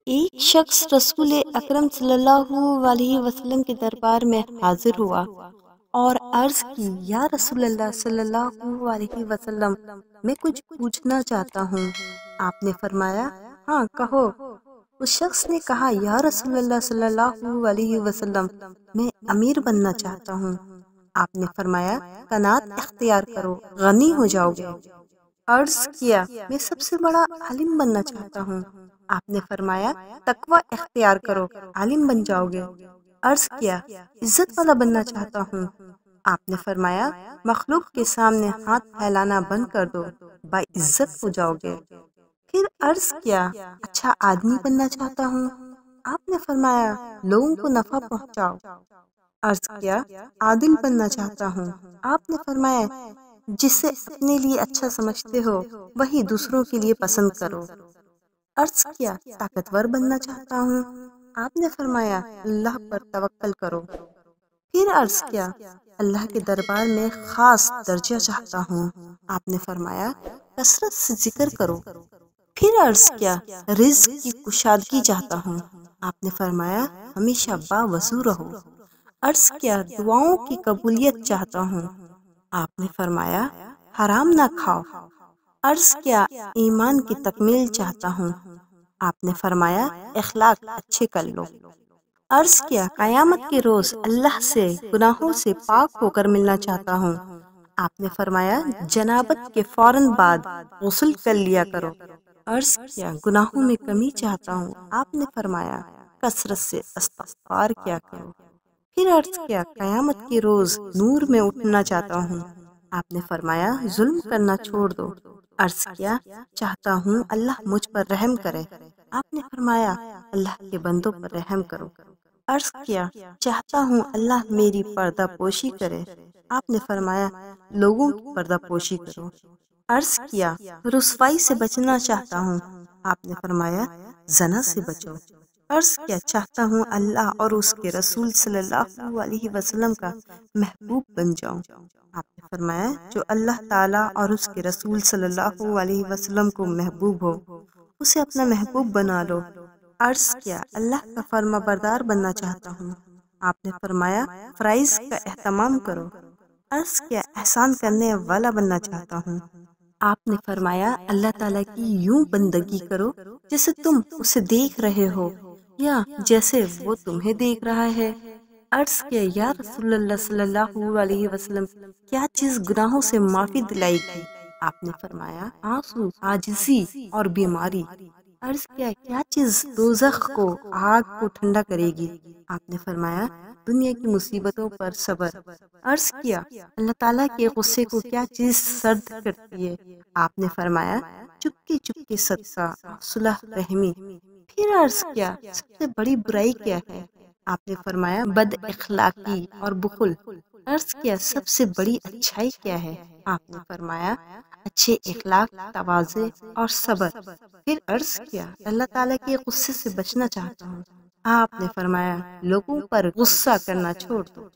ایک شخص رسول اکرم صلی اللہ علیہ وسلم کے دربار میں حاضر ہوا اور عرض کی، یا رسول اللہ صلی اللہ علیہ وسلم، میں کچھ پوچھنا چاہتا ہوں۔ آپ نے فرمایا، ہاں کہو۔ اس شخص نے کہا، یا رسول اللہ صلی اللہ علیہ وسلم، میں امیر بننا چاہتا ہوں۔ آپ نے فرمایا، قناعت اختیار کرو، غنی ہو جاؤ گے۔ عرض کیا، میں سب سے بڑا عالم بننا چاہتا ہوں۔ آپ نے فرمایا، تقوی اختیار کرو، عالم بن جاؤ گے۔ عرض کیا، عزت والا بننا چاہتا ہوں۔ آپ نے فرمایا، مخلوق کے سامنے ہاتھ پھیلانا بند کر دو، باعزت ہو جاؤ گے۔ پھر عرض کیا، اچھا آدمی بننا چاہتا ہوں۔ آپ نے فرمایا، لوگوں کو نفع پہنچاؤ۔ عرض کیا، عادل بننا چاہتا ہوں۔ آپ نے فرمایا، جسے اپنے لیے اچھا سمجھتے ہو وہی دوسروں کے لیے پسند کرو۔ عرض کیا، طاقتور بننا چاہتا ہوں۔ آپ نے فرمایا، اللہ پر توکل کرو۔ پھر عرض کیا، اللہ کے دربار میں خاص درجہ چاہتا ہوں۔ آپ نے فرمایا، کثرت سے ذکر کرو۔ پھر عرض کیا، رزق کی کشادگی چاہتا ہوں۔ آپ نے فرمایا، ہمیشہ باوضو رہو۔ عرض کیا، دعاؤں کی قبولیت چاہتا ہوں۔ آپ نے فرمایا، حرام نہ کھاؤ۔ عرض کیا، ایمان کی تکمیل چاہتا ہوں۔ آپ نے فرمایا، اخلاق اچھے کر لو۔ عرض کیا، قیامت کے روز اللہ سے گناہوں سے پاک ہو کر ملنا چاہتا ہوں۔ آپ نے فرمایا، جنابت کے فوراً بعد غسل کر لیا کرو۔ عرض کیا، گناہوں میں کمی چاہتا ہوں۔ آپ نے فرمایا، کثرت سے استغفار کیا کرو۔ پھر عرض کیا، قیامت کے روز نور میں اٹھنا چاہتا ہوں۔ آپ نے فرمایا، ظلم کرنا چھوڑ دو۔ عرض کیا، چاہتا ہوں اللہ مجھ پر رحم کرے۔ آپ نے فرمایا، اللہ کے بندوں پر رحم کرو۔ عرض کیا، چاہتا ہوں اللہ میری پردہ پوشی کرے۔ آپ نے فرمایا، لوگوں کی پردہ پوشی کرو۔ عرض کیا، رسوائی سے بچنا چاہتا ہوں۔ آپ نے فرمایا، زنا سے بچو۔ عرض کیا، چاہتا ہوں اللہ اور اس کے رسول صلی اللہ علیہ وسلم کا محبوب بن جاؤں۔ آپ نے فرمایا، جو اللہ تعالیٰ اور اس کے رسول صلی اللہ علیہ وسلم کو محبوب ہو اسے اپنا محبوب بنا لو۔ عرض کیا، اللہ کا فرما بردار بننا چاہتا ہوں۔ آپ نے فرمایا، فرائض کا اہتمام کرو۔ عرض کیا، احسان کرنے والا بننا چاہتا ہوں۔ آپ نے فرمایا، اللہ تعالیٰ کی یوں بندگی کرو جیسے تم اسے دیکھ رہے ہو یا جیسے وہ تمہیں دیکھ رہا ہے۔ عرض کیا، یا رسول اللہ صلی اللہ علیہ وسلم، کیا چیز گناہوں سے معافی دلائے گی؟ آپ نے فرمایا، آنسو، عاجزی اور بیماری۔ عرض کیا، کیا چیز دوزخ کو، آگ کو ٹھنڈا کرے گی؟ آپ نے فرمایا، دنیا کی مصیبتوں پر صبر۔ عرض کیا، اللہ تعالیٰ کے غصے کو کیا چیز سرد کرتی ہے؟ آپ نے فرمایا، چپکے چپکے صدقہ، صلح رحمی۔ پھر عرض کیا، سب سے بڑی برائی کیا ہے؟ آپ نے فرمایا، بد اخلاقی اور بخل۔ عرض کیا، سب سے بڑی اچھائی کیا ہے؟ آپ نے فرمایا، اچھے اخلاق، تواضع اور صبر۔ پھر عرض کیا، اللہ تعالیٰ کے غصے سے بچنا چاہتا ہوں۔ آپ نے فرمایا، لوگوں پر غصہ کرنا چھوڑ دو۔